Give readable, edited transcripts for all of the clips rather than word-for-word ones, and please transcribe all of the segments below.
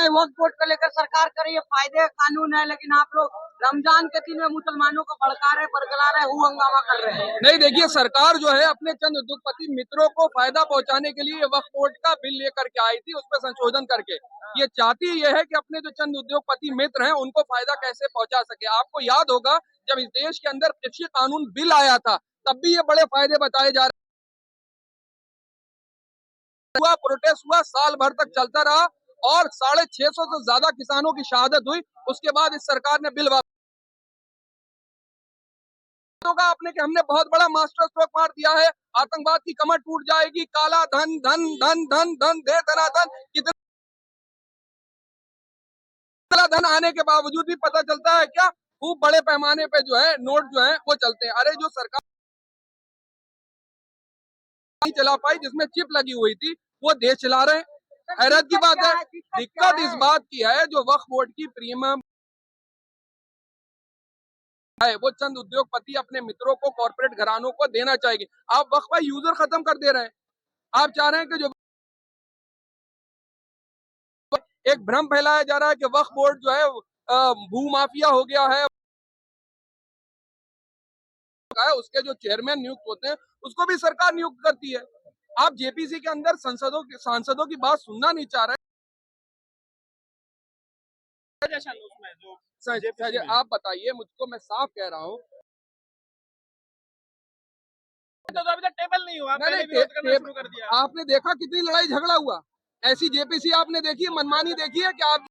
है वक्फ बोर्ड को लेकर सरकार कर रही है, फायदे कानून है, लेकिन आप लोग रमजान के दिन में मुसलमानों को भड़का रहे, बरगला रहे, हु हंगामा कर रहे हैं। नहीं, देखिए, सरकार जो है अपने चंद उद्योगपति मित्रों को फायदा पहुंचाने के लिए वक्फ बोर्ड का बिल लेकर के आई थी, उसमें संशोधन करके ये चाहती ये है कि अपने जो चंद उद्योगपति मित्र हैं उनको फायदा कैसे पहुंचा सके। आपको याद होगा जब इस देश के अंदर कृषि कानून बिल आया था तब भी ये बड़े फायदे बताए जा रहे हुआ, प्रोटेस्ट हुआ, साल भर तक चलता रहा और 650 से ज्यादा किसानों की शहादत हुई। उसके बाद इस सरकार ने बिल होगा आपने कि हमने बहुत बड़ा मास्टर स्ट्रोक मार दिया है, आतंकवाद की कमर टूट जाएगी, काला धन धन धन धन धन दे धनाधन, कितना धन आने के बावजूद भी पता चलता है क्या खूब बड़े पैमाने पे जो है नोट जो है वो चलते हैं। अरे जो सरकार नहीं चला पाई, जिसमें चिप लगी हुई थी, वो देश चला रहे हैं। हैरत की बात है। दिक्कत इस बात की है जो वक्फ बोर्ड की प्रीमियम है वो चंद उद्योगपति अपने मित्रों को, कॉर्पोरेट घरानों को देना चाहेंगे। आप वक्फ का यूजर खत्म कर दे रहे हैं। आप चाह रहे हैं कि जो एक भ्रम फैलाया जा रहा है कि वक्फ बोर्ड जो है भू माफिया हो गया है, उसके जो चेयरमैन नियुक्त होते हैं उसको भी सरकार नियुक्त करती है। आप जेपीसी के अंदर सांसदों की बात सुनना नहीं चाह रहे। आप बताइए मुझको, मैं साफ कह रहा हूँ तो अभी तक टेबल नहीं हुआ, पहले विरोध करना शुरू कर दिया। आपने देखा कितनी लड़ाई झगड़ा हुआ, ऐसी जेपीसी आपने देखी है, मनमानी देखी है कि आप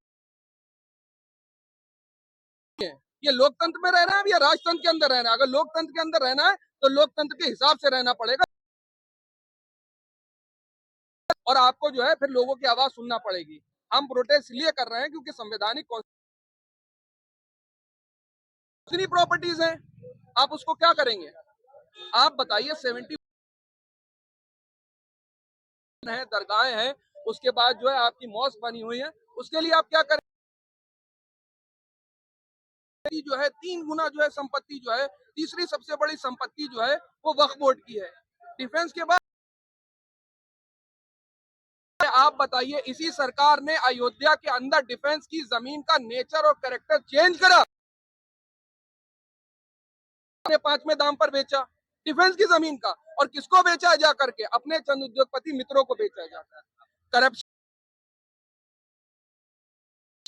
ये लोकतंत्र में रह रहे हैं या राजतंत्र के अंदर रहना है? अगर लोकतंत्र के अंदर रहना है तो लोकतंत्र के हिसाब से रहना पड़ेगा और आपको जो है फिर लोगों की आवाज सुनना पड़ेगी। हम प्रोटेस्ट इसलिए कर रहे हैं क्योंकि संवैधानिक कितनी प्रॉपर्टीज हैं, आप उसको क्या करेंगे? आप बताइए। 70 है, दरगाहें हैं, उसके बाद जो है आपकी मॉस्क बनी हुई है, उसके लिए आप क्या करें? जो है 3 गुना जो है संपत्ति जो है, तीसरी सबसे बड़ी संपत्ति जो है वो वक्फ बोर्ड की है। डिफेंस के बाद आप बताइए, इसी सरकार ने अयोध्या के अंदर डिफेंस की जमीन का नेचर और कैरेक्टर चेंज करा, 5वें दाम पर बेचा डिफेंस की जमीन का। और किसको बेचा जा करके? अपने चंद उद्योगपति मित्रों को बेचा जाता है। करप्शन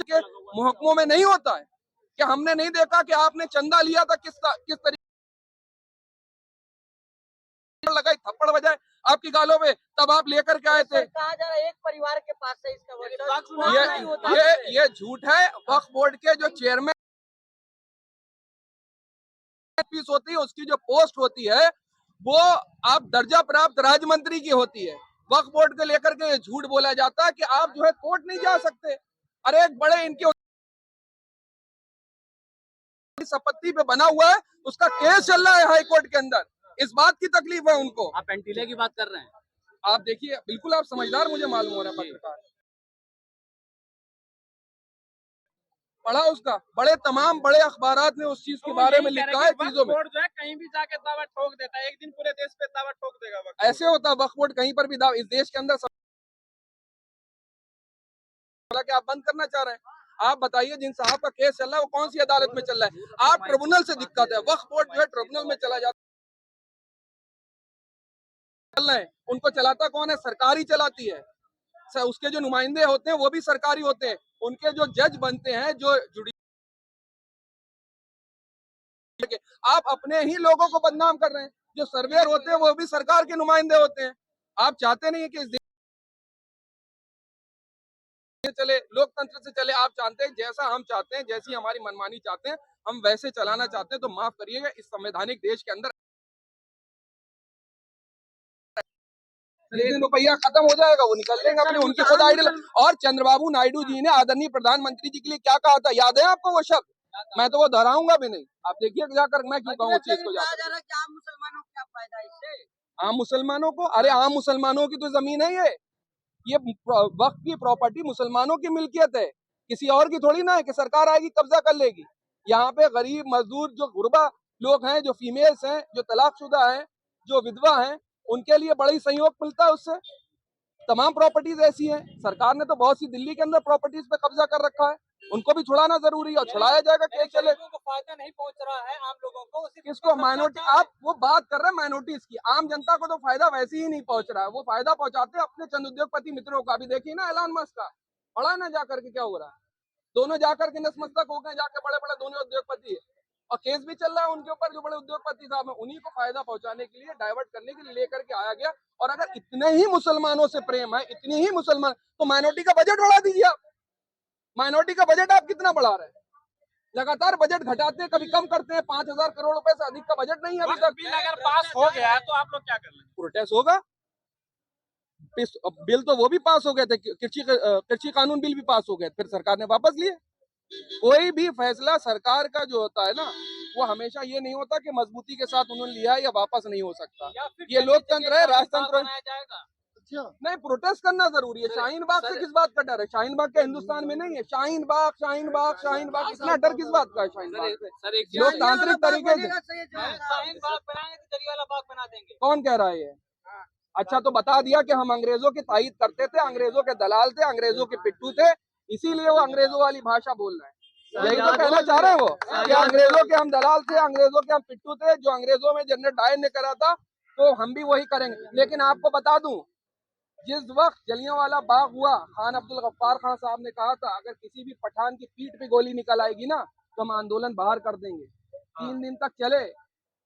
के महकमों में नहीं होता है कि हमने नहीं देखा कि आपने चंदा लिया था किस तरीके लगाई, थप्पड़ बजाए आपकी गालों में, तब आप लेकर के आए थे। कहा जा रहा है एक परिवार के पास से इसका ये झूठ है। वक्फ बोर्ड के जो चेयरमैन फीस होती है, उसकी जो पोस्ट होती है वो आप दर्जा प्राप्त राज्य मंत्री की होती है। वक्फ बोर्ड को लेकर के ये झूठ बोला जाता है कि आप जो है कोर्ट नहीं जा सकते। अरे एक बड़े इनके संपत्ति पे बना हुआ है, उसका केस चल रहा है हाई कोर्ट के अंदर, इस बात की तकलीफ है उनको। आप पेंटिले की बात कर रहे हैं? आप देखिए, बिल्कुल आप समझदार मुझे मालूम हो रहा है। पत्रकार पढ़ा उसका, बड़े तमाम बड़े अखबारात ने उस चीज के बारे में लिखा है। चीजों में जो है कहीं भी जाके दावा ठोक देता है, एक दिन पूरे देश पे दावा ठोक देगा वक्त। ऐसे होता है वक्फ बोर्ड कहीं पर भी इस देश के अंदर आप बंद करना चाह रहे हैं। आप बताइए, जिन साहब का केस चल रहा है वो कौन सी अदालत में चल रहा है? आप ट्रिब्यूनल से दिक्कत है, वक्फ बोर्ड जो है ट्रिब्यूनल में चला जाता है। उनको चलाता कौन है? सरकार ही चलाती है। उसके जो नुमाइंदे होते हैं वो भी सरकारी होते हैं। उनके जो जज बनते हैं, जो आप अपने ही लोगों को बदनाम कर रहे हैं। जो सर्वेयर होते हैं वो भी सरकार के नुमाइंदे होते हैं। आप चाहते नहीं कि इस देश चले, लोकतंत्र से चले। आप जानते हैं जैसा हम चाहते हैं, जैसी हमारी मनमानी चाहते हैं, हम वैसे चलाना चाहते हैं। तो माफ करिएगा, इस संवैधानिक देश के अंदर रुपया खत्म हो जाएगा, वो निकल लेंगे अपने उनके खुद आइडियल। और चंद्रबाबू नायडू जी ने आदरणीय प्रधानमंत्री जी के लिए क्या कहा था, याद है आपको वो शब्द? मैं तो वो दोहराऊंगा भी नहीं, आप देखिए जाकर मैं क्यों कहूँ चीज को जाकर। आम मुसलमानों को क्या फायदा इससे? आम मुसलमानों को? अरे आम मुसलमानों की तो जमीन है ये वक्त की प्रॉपर्टी मुसलमानों की मिल्कियत है, किसी और की थोड़ी ना है कि सरकार आएगी कब्जा कर लेगी। यहाँ पे गरीब मजदूर, जो गुरबा लोग हैं, जो फीमेल्स हैं, जो तलाकशुदा हैं, जो विधवा हैं, उनके लिए बड़ी सहयोग मिलता है उससे। तमाम प्रॉपर्टीज ऐसी हैं, सरकार ने तो बहुत सी दिल्ली के अंदर प्रॉपर्टीज पे कब्जा कर रखा है, उनको भी छुड़ाना जरूरी है और छुड़ाया जाएगा। केस चले, लोगों को फायदा नहीं पहुंच रहा है, आम लोगों को किसको? माइनॉरिटी। आप वो बात कर रहे हैं माइनॉरिटीज की, आम जनता को तो फायदा वैसे ही नहीं पहुंच रहा है, वो फायदा पहुंचाते हैं अपने चंद उद्योगपति मित्रों का। अभी देखिए ना एलन मस्क का, पढ़ा ना जाकर के क्या हो रहा है, दोनों जाकर के नतमस्तक हो गए, जाके बड़े बड़े दोनों उद्योगपति, और केस भी चल रहा है उनके ऊपर, जो बड़े उद्योगपति साहब हैं, उन्हीं को फायदा पहुंचाने के लिए, डाइवर्ट करने के लिए लेकर के आया गया। और अगर इतने ही मुसलमानों से प्रेम है, इतनी ही मुसलमान, तो माइनॉरिटी का बजट बढ़ा दीजिए आप। माइनॉरिटी का बजट आप कितना बढ़ा रहे हैं? लगातार बजट घटाते हैं, कभी कम करते हैं। 5,000 करोड़ रुपए से अधिक का बजट नहीं है अभी तक। बिल अगर पास हो गया है तो आप लोग क्या कर लेंगे? प्रोटेस्ट होगा। बिल तो वो भी पास हो गए थे, कृषि कानून बिल भी पास हो गए, फिर सरकार ने वापस लिए। कोई भी फैसला सरकार का जो होता है ना, वो हमेशा ये नहीं होता कि मजबूती के साथ उन्होंने लिया या वापस नहीं हो सकता। ये लोकतंत्र है, राजतंत्र है। नहीं, प्रोटेस्ट करना जरूरी है। शाहीन बाग से किस बात का डर है? शाहीन बाग के हिंदुस्तान में नहीं है। शाहीन बाग, शाहीन बाग, शाहीन बाग, इतना डर किस बात का है शाहीन बाग से? लोकतांत्रिक तरीके से शाहीन बाग बनाएंगे तो जलियांवाला बाग बना देंगे। कौन कह रहा है ये? अच्छा, तो बता दिया कि हम अंग्रेजों की तायीद करते थे, अंग्रेजों के दलाल थे, अंग्रेजों के पिट्ठू थे, इसीलिए वो अंग्रेजों वाली भाषा बोल रहे हैं। यही तो कहना चाह रहे हैं वो, कि अंग्रेजों के हम दलाल थे, अंग्रेजों के हम पिट्ठू थे, जो अंग्रेजों में जनरल डायर ने करा था तो हम भी वही करेंगे। लेकिन आपको बता दूं, जिस वक्त जलियांवाला बाग हुआ, खान अब्दुल गफ्फार खान साहब ने कहा था अगर किसी भी पठान की पीठ पे गोली निकल आएगी ना तो हम आंदोलन बाहर कर देंगे। 3 दिन तक चले,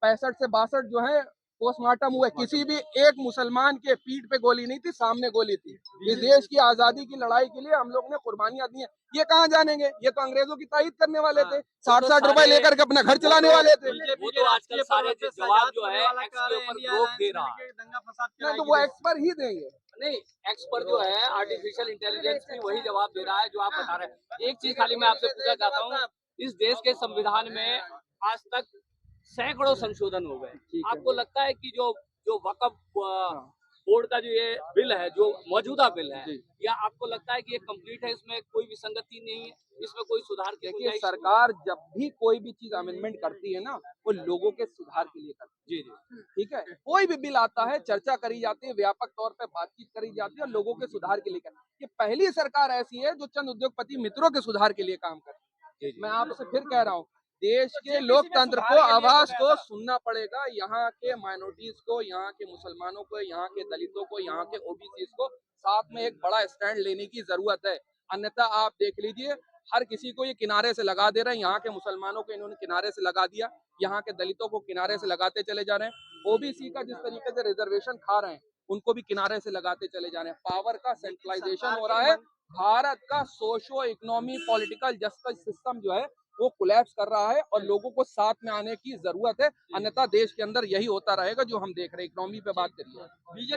65 से 62 जो है पोस्टमार्टम हुए, किसी भी एक मुसलमान के पीठ पे गोली नहीं थी, सामने गोली थी। इस देश की आजादी की लड़ाई के लिए हम लोग ने कुर्बानियां दी हैं। ये कहाँ जानेंगे? ये तो अंग्रेजों की तायीद करने वाले थे, 60-60 रुपए लेकर के अपना घर चलाने वाले थे। वो तो आजकल सारे जवाब जो है एक्स के ऊपर रोक दे रहा है। नहीं तो वो एक्स पर ही देंगे। नहीं, एक्स पर जो है आर्टिफिशियल इंटेलिजेंस भी वही जवाब दे रहा है जो आप बता रहे हैं। एक चीज खाली मैं आपसे पूछना चाहता हूँ, इस देश के संविधान में आज तक सैकड़ों संशोधन हो गए, आपको लगता है कि जो वक्फ बोर्ड का जो ये बिल है, जो मौजूदा बिल है, या आपको लगता है कि ये कंप्लीट है, इसमें कोई विसंगति नहीं है, इसमें कोई सुधार की? देखिए, सरकार जब भी कोई भी चीज अमेंडमेंट करती है ना, वो लोगों के सुधार के लिए करती है। जी, ठीक है। कोई भी बिल आता है, चर्चा करी जाती है, व्यापक तौर पे बातचीत करी जाती है और लोगों के सुधार के लिए करती है। ये पहली सरकार ऐसी है जो चंद उद्योगपति मित्रों के सुधार के लिए काम करती है। मैं आपसे फिर कह रहा हूँ, देश के लोकतंत्र को, आवाज को सुनना पड़ेगा। यहाँ के माइनॉरिटीज को, यहाँ के मुसलमानों को, यहाँ के दलितों को, यहाँ के ओबीसी को साथ में एक बड़ा स्टैंड लेने की जरूरत है। अन्यथा आप देख लीजिए, हर किसी को ये किनारे से लगा दे रहे हैं। यहाँ के मुसलमानों को इन्होंने किनारे से लगा दिया, यहाँ के दलितों को किनारे से लगाते चले जा रहे हैं। ओबीसी का जिस तरीके से रिजर्वेशन खा रहे हैं, उनको भी किनारे से लगाते चले जा रहे हैं। पावर का सेंट्रलाइजेशन हो रहा है। भारत का socio economy political justice system जो है वो कोलैप्स कर रहा है और लोगों को साथ में आने की जरूरत है। अन्यथा देश के अंदर यही होता रहेगा जो हम देख रहे हैं। इकोनॉमी पे बात करिए।